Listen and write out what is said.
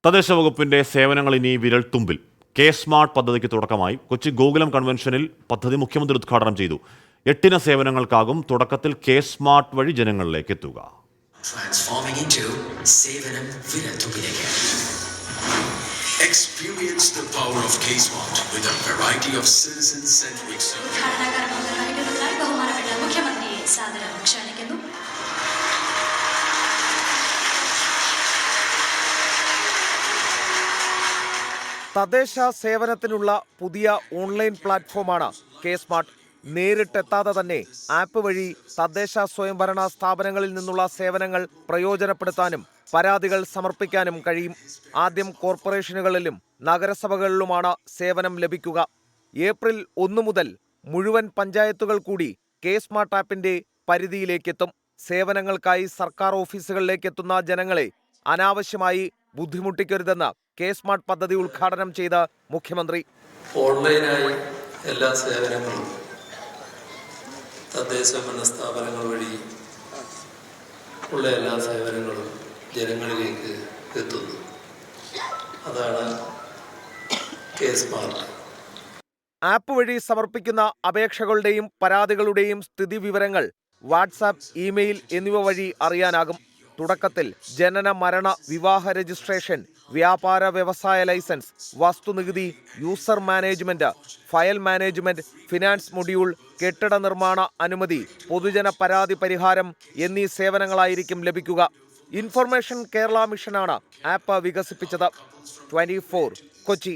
തദ്ദേശ വകുപ്പിന്റെ സേവനങ്ങൾ ഇനി വിരൽത്തുമ്പിൽ. കെ സ്മാർട്ട് പദ്ധതിക്ക് തുടക്കമായി. കൊച്ചി ഗോകുലം കൺവെൻഷനിൽ പദ്ധതി മുഖ്യമന്ത്രി ഉദ്ഘാടനം ചെയ്തു. 8 സേവനങ്ങൾക്കാകും തുടക്കത്തിൽ കെ സ്മാർട്ട് വഴി ജനങ്ങളിലേക്ക് എത്തുക. Experience the power of K-Smart with a variety of citizen-centric services. തദ്ദേശ സേവനത്തിനുള്ള പുതിയ ഓൺലൈൻ പ്ലാറ്റ്ഫോമാണ് കെ സ്മാർട്ട്. നേരിട്ടെത്താതെ തന്നെ ആപ്പ് വഴി തദ്ദേശ സ്വയംഭരണ സ്ഥാപനങ്ങളിൽ നിന്നുള്ള സേവനങ്ങൾ പ്രയോജനപ്പെടുത്താനും പരാതികൾ സമർപ്പിക്കാനും കഴിയും. ആദ്യം കോർപ്പറേഷനുകളിലും നഗരസഭകളിലുമാണ് സേവനം ലഭിക്കുക. ഏപ്രിൽ 1 മുതൽ മുഴുവൻ പഞ്ചായത്തുകൾ കൂടി കെ സ്മാർട്ട് ആപ്പിന്റെ പരിധിയിലേക്കെത്തും. സേവനങ്ങൾക്കായി സർക്കാർ ഓഫീസുകളിലേക്കെത്തുന്ന ജനങ്ങളെ അനാവശ്യമായി ബുദ്ധിമുട്ടിക്കരുതെന്ന് കെ സ്മാർട്ട് പദ്ധതി ഉദ്ഘാടനം ചെയ്ത മുഖ്യമന്ത്രി. ഓൺലൈനായി എല്ലാ സേവനങ്ങളും തദ്ദേശ ഭരണ സ്ഥാപനങ്ങൾ വഴി ഉള്ള എല്ലാ സേവനങ്ങളും ജനങ്ങളിലേക്ക് എത്തുന്നു. അതാണ് കെ സ്മാർട്ട്. ആപ്പ് വഴി സമർപ്പിക്കുന്ന അപേക്ഷകളുടെയും പരാതികളുടെയും സ്ഥിതി വിവരങ്ങൾ വാട്സാപ്പ്, ഇമെയിൽ എന്നിവ വഴി അറിയാനാകും. തുടക്കത്തിൽ ജനന, മരണ, വിവാഹ രജിസ്ട്രേഷൻ, വ്യാപാര വ്യവസായ ലൈസൻസ്, വസ്തുനികുതി, user management, file management, finance module, കെട്ടിട നിർമ്മാണ അനുമതി, പൊതുജന പരാതി പരിഹാരം എന്നീ സേവനങ്ങളായിരിക്കും ലഭിക്കുക. ഇൻഫർമേഷൻ കേരള മിഷനാണ് ആപ്പ് വികസിപ്പിച്ചത്. 24 കൊച്ചി.